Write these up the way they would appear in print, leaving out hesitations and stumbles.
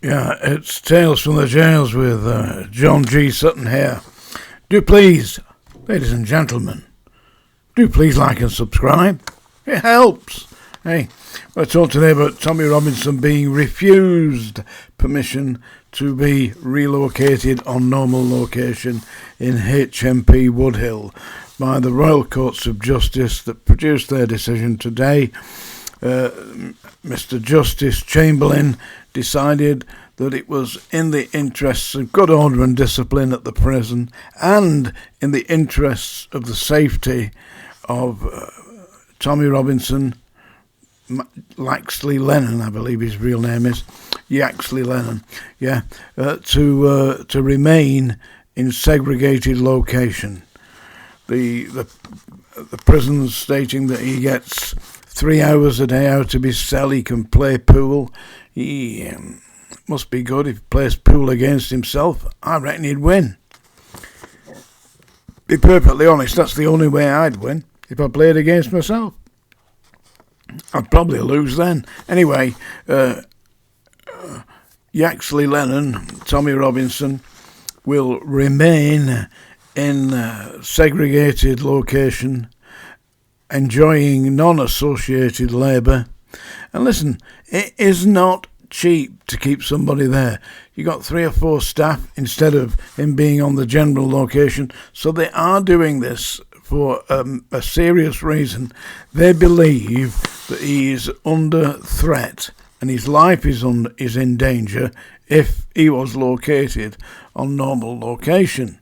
Yeah, it's Tales from the Jails with John G. Sutton here. Do please, ladies and gentlemen, do please like and subscribe. It helps. Hey, we're talking today about Tommy Robinson being refused permission to be relocated on normal location in HMP Woodhill by the Royal Courts of Justice that produced their decision today. Mr. Justice Chamberlain decided that it was in the interests of good order and discipline at the prison and in the interests of the safety of Tommy Robinson, Laxley Lennon, I believe his real name is, Yaxley Lennon, to remain in segregated location. The prison stating that he gets 3 hours a day out of his cell, he can play pool. He must be good if he plays pool against himself. I reckon he'd win. Be perfectly honest, that's the only way I'd win, if I played against myself. I'd probably lose then. Anyway, Yaxley Lennon, Tommy Robinson, will remain in segregated location, enjoying non-associated labour. And listen, it is not cheap to keep somebody there. You got 3 or 4 staff instead of him being on the general location. So they are doing this for a serious reason. They believe that he is under threat and his life is in danger if he was located on normal location.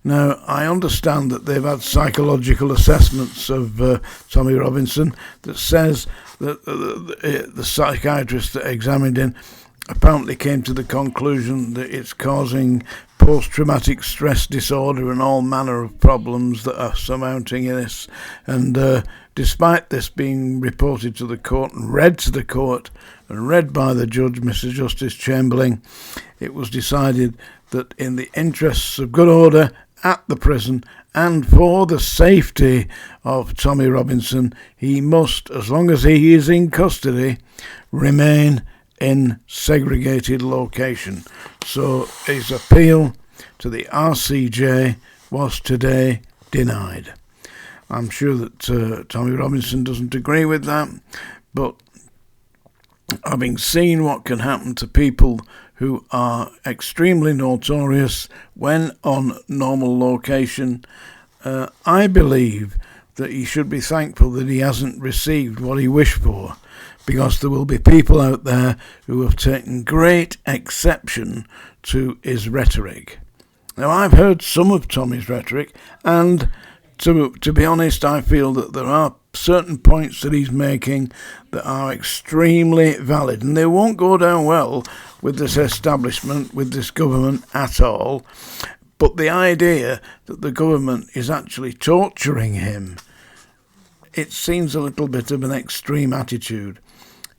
Now, I understand that they've had psychological assessments of Tommy Robinson that says that the psychiatrist that examined him apparently came to the conclusion that it's causing post-traumatic stress disorder and all manner of problems that are surmounting this. And despite this being reported to the court and read to the court and read by the judge, Mr. Justice Chamberlain, it was decided that in the interests of good order at the prison and for the safety of Tommy Robinson, he must, as long as he is in custody, remain in segregated location. So his appeal to the RCJ was today denied. I'm sure that Tommy Robinson doesn't agree with that, but having seen what can happen to people who are extremely notorious when on normal location, I believe that he should be thankful that he hasn't received what he wished for, because there will be people out there who have taken great exception to his rhetoric. Now, I've heard some of Tommy's rhetoric, and to be honest, I feel that there are certain points that he's making that are extremely valid, and they won't go down well with this establishment, with this government at all. But the idea that the government is actually torturing him, it seems a little bit of an extreme attitude.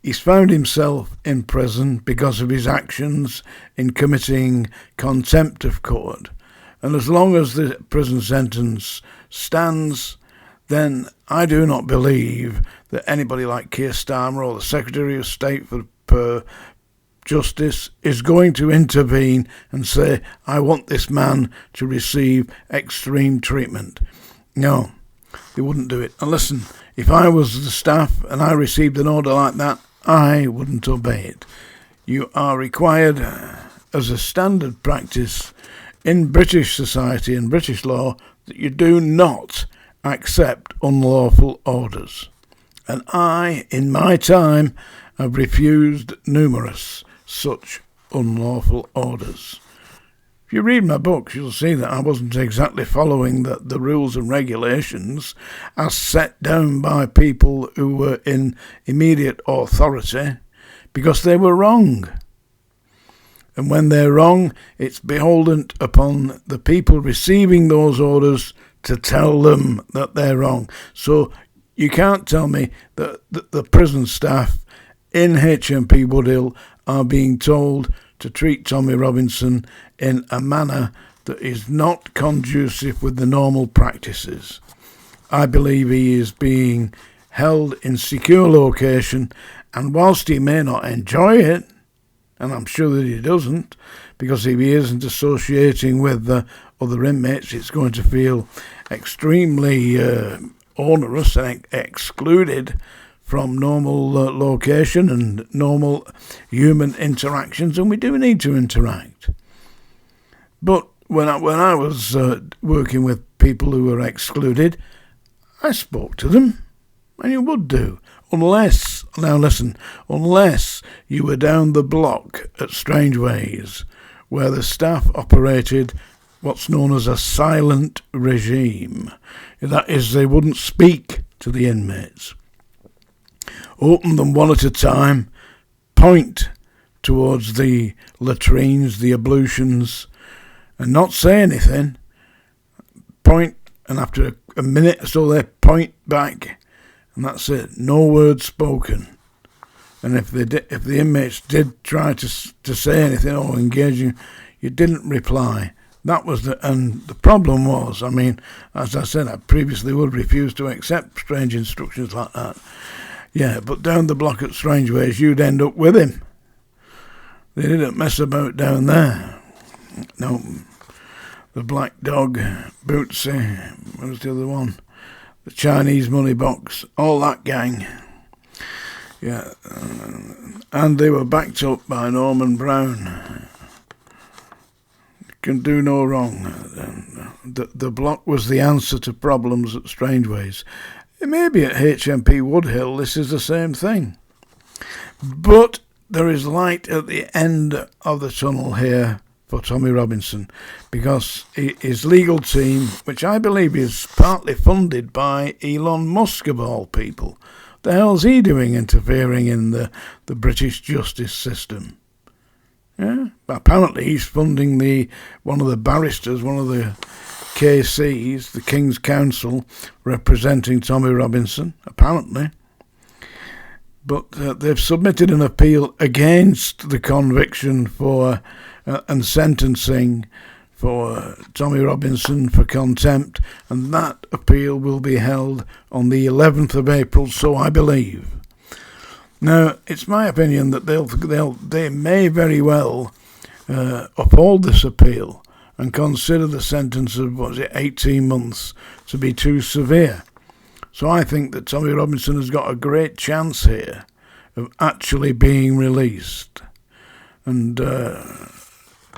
He's found himself in prison because of his actions in committing contempt of court. And as long as the prison sentence stands, then I do not believe that anybody like Keir Starmer or the Secretary of State for Justice is going to intervene and say, I want this man to receive extreme treatment. No, they wouldn't do it. And listen, if I was the staff and I received an order like that, I wouldn't obey it. You are required, as a standard practice in British society and British law, that you do not accept unlawful orders. And I, in my time, have refused numerous such unlawful orders. If you read my books, you'll see that I wasn't exactly following the rules and regulations as set down by people who were in immediate authority, because they were wrong. And when they're wrong, it's beholden upon the people receiving those orders to tell them that they're wrong. So you can't tell me that the prison staff in HMP Woodhill are being told to treat Tommy Robinson in a manner that is not conducive with the normal practices. I believe he is being held in secure location, and whilst he may not enjoy it, and I'm sure that he doesn't, because if he isn't associating with other inmates, it's going to feel extremely onerous and excluded from normal location and normal human interactions, and we do need to interact. But when I was working with people who were excluded, I spoke to them, and you would do. Unless you were down the block at Strangeways, where the staff operated what's known as a silent regime. That is, they wouldn't speak to the inmates. Open them one at a time, point towards the latrines, the ablutions, and not say anything. Point, and after a minute or so they point back, and that's it. No word spoken. And if the inmates did try to say anything or engage you didn't reply. That was and the problem was, I mean, as I said, I previously would refuse to accept strange instructions like that. Yeah, but down the block at Strangeways, you'd end up with him. They didn't mess about down there. No, the Black Dog, Bootsy, what was the other one? The Chinese Money Box, all that gang. Yeah, and they were backed up by Norman Brown. Can do no wrong. The block was the answer to problems at Strangeways. Maybe at HMP Woodhill this is the same thing. But there is light at the end of the tunnel here for Tommy Robinson, because his legal team, which I believe is partly funded by Elon Musk of all people, the hell's he doing interfering in the British justice system? Yeah, apparently he's funding one of the barristers, one of the KCs, the King's Counsel, representing Tommy Robinson, apparently. But they've submitted an appeal against the conviction for and sentencing for Tommy Robinson for contempt, and that appeal will be held on the 11th of April, so I believe. Now, it's my opinion that they may very well uphold this appeal and consider the sentence of 18 months to be too severe. So I think that Tommy Robinson has got a great chance here of actually being released, and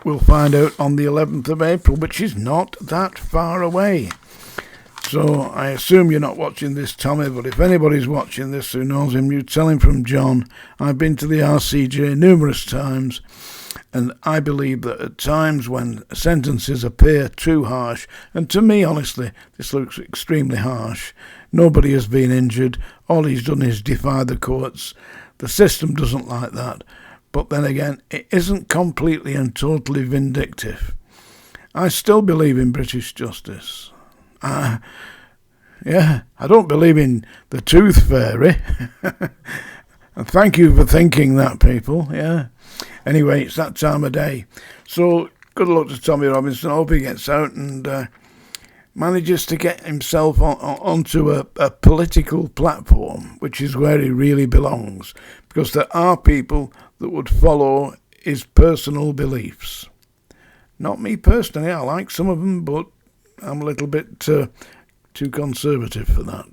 we'll find out on the 11th of April, which is not that far away. So I assume you're not watching this, Tommy, but if anybody's watching this who knows him, you tell him from John. I've been to the RCJ numerous times, and I believe that at times when sentences appear too harsh, and to me, honestly, this looks extremely harsh, nobody has been injured, all he's done is defy the courts. The system doesn't like that. But then again, it isn't completely and totally vindictive. I still believe in British justice. I don't believe in the tooth fairy. And thank you for thinking that, people. Yeah. Anyway, it's that time of day. So good luck to Tommy Robinson. I hope he gets out and manages to get himself onto a political platform, which is where he really belongs, because there are people that would follow his personal beliefs. Not me personally, I like some of them, but I'm a little bit too conservative for that.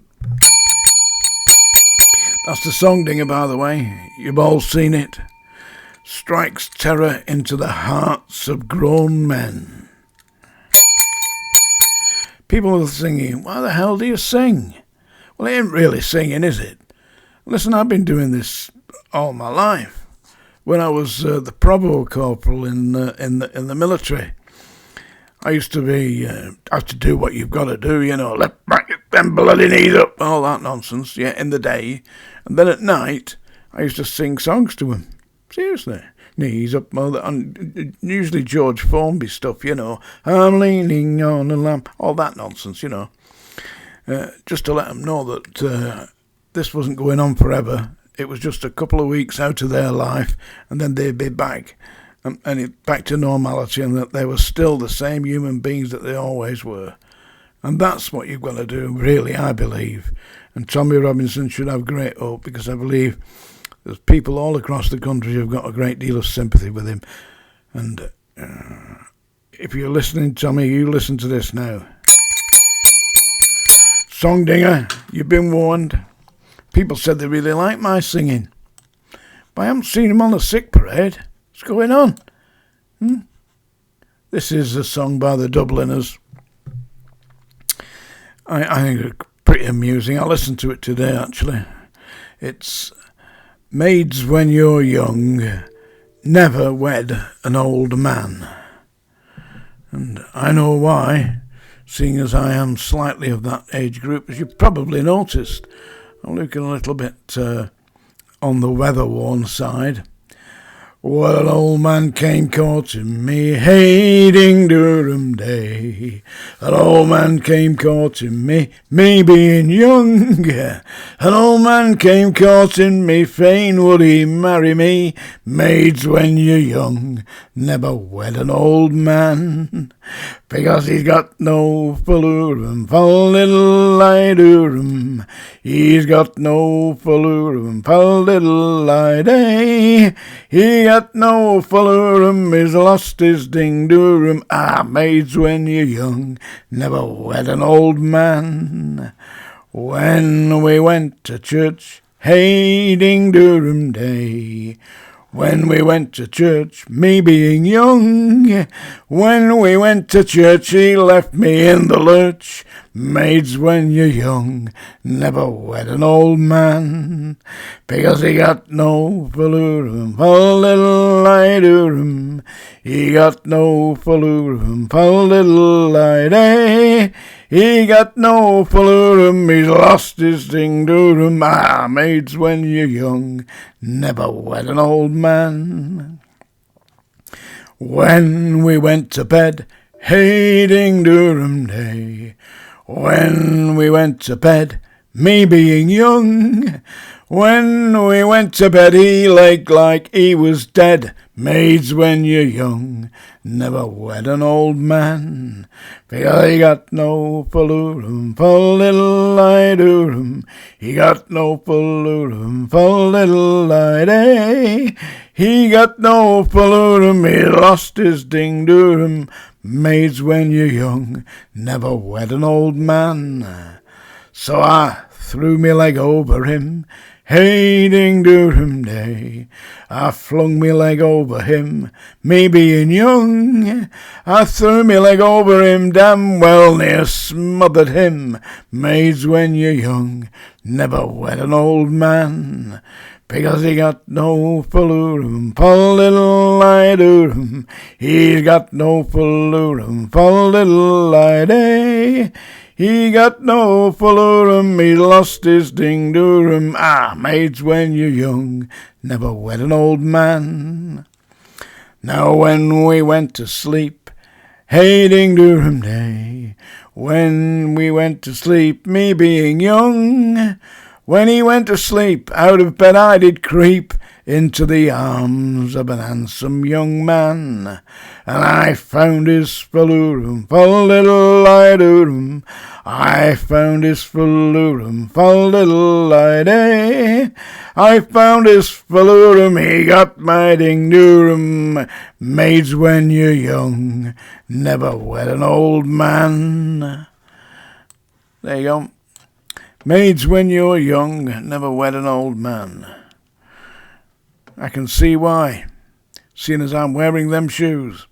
That's the song dinger, by the way. You've all seen it. Strikes terror into the hearts of grown men. People are singing, why the hell do you sing? Well, it ain't really singing, is it? Listen, I've been doing this all my life. When I was the Provo Corporal in the military, I used to have to do what you've got to do, let back them bloody knees up, all that nonsense, in the day. And then at night, I used to sing songs to them. Seriously. Knees up, and usually George Formby stuff, I'm leaning on a lamp, all that nonsense, just to let them know that this wasn't going on forever. It was just a couple of weeks out of their life, and then they'd be back, and back to normality, and that they were still the same human beings that they always were. And that's what you've got to do, really, I believe. And Tommy Robinson should have great hope, because I believe there's people all across the country who've got a great deal of sympathy with him. And if you're listening, Tommy, you listen to this now. Song Dinger, you've been warned. People said they really liked my singing, but I haven't seen him on the sick parade. What's going on? This is a song by the Dubliners. I think it's pretty amusing. I listened to it today, actually. It's Maids When You're Young, Never Wed an Old Man. And I know why, seeing as I am slightly of that age group, as you've probably noticed. I'm looking a little bit on the weather-worn side. Well, an old man came courting me, hey, ding, Durham day. An old man came courting me being young. An old man came courting me, fain would he marry me. Maids when you're young, never wed an old man. Because he's got no fallurum, fal little lie Durham. He's got no fallurum, fal little lie day. He got no fallurum, he's lost his ding Durham. Ah, maids when you're young, never wed an old man. When we went to church, hey, ding Durham day. When we went to church, me being young. When we went to church, he left me in the lurch. Maids when you're young, never wed an old man. Because he got no fallurum, fal little lie Durham. He got no fallurum, fal little lie day. He got no fallurum, he's lost his ding Durham. Ah, maids when you're young, never wed an old man. When we went to bed, hey, ding Durham day. When we went to bed, me being young. When we went to bed, he lay like he was dead. Maids when you're young, never wed an old man. Because he got no fallurum, fal little lie Durham. He got no fallurum, fal little lie day. He got no fallurum, he lost his ding Durham. Maids when you're young, never wed an old man. So I threw me leg over him, hey, ding Durham day. I flung me leg over him, me being young. I threw me leg over him, damn well near smothered him. Maids when you're young, never wed an old man. Because he got no fallurum, fal little lie Durham. He's got no fallurum, fal little lie day. He got no fallurum, he lost his ding Durham. Ah, maids when you're young, never wed an old man. Now when we went to sleep, hey, ding Durham day. When we went to sleep, me being young. When he went to sleep, out of bed I did creep into the arms of an handsome young man. And I found his fallurum, fal little lie Durham. I found his fallurum, fal little lie day. I found his fallurum, he got my ding Durham. Maids when you're young, never wed an old man. There you go. Maids when you're young, never wed an old man. I can see why, seeing as I'm wearing them shoes.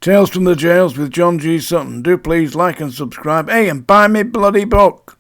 Tales from the Jails with John G. Sutton. Do please like and subscribe. Hey, and buy me bloody book.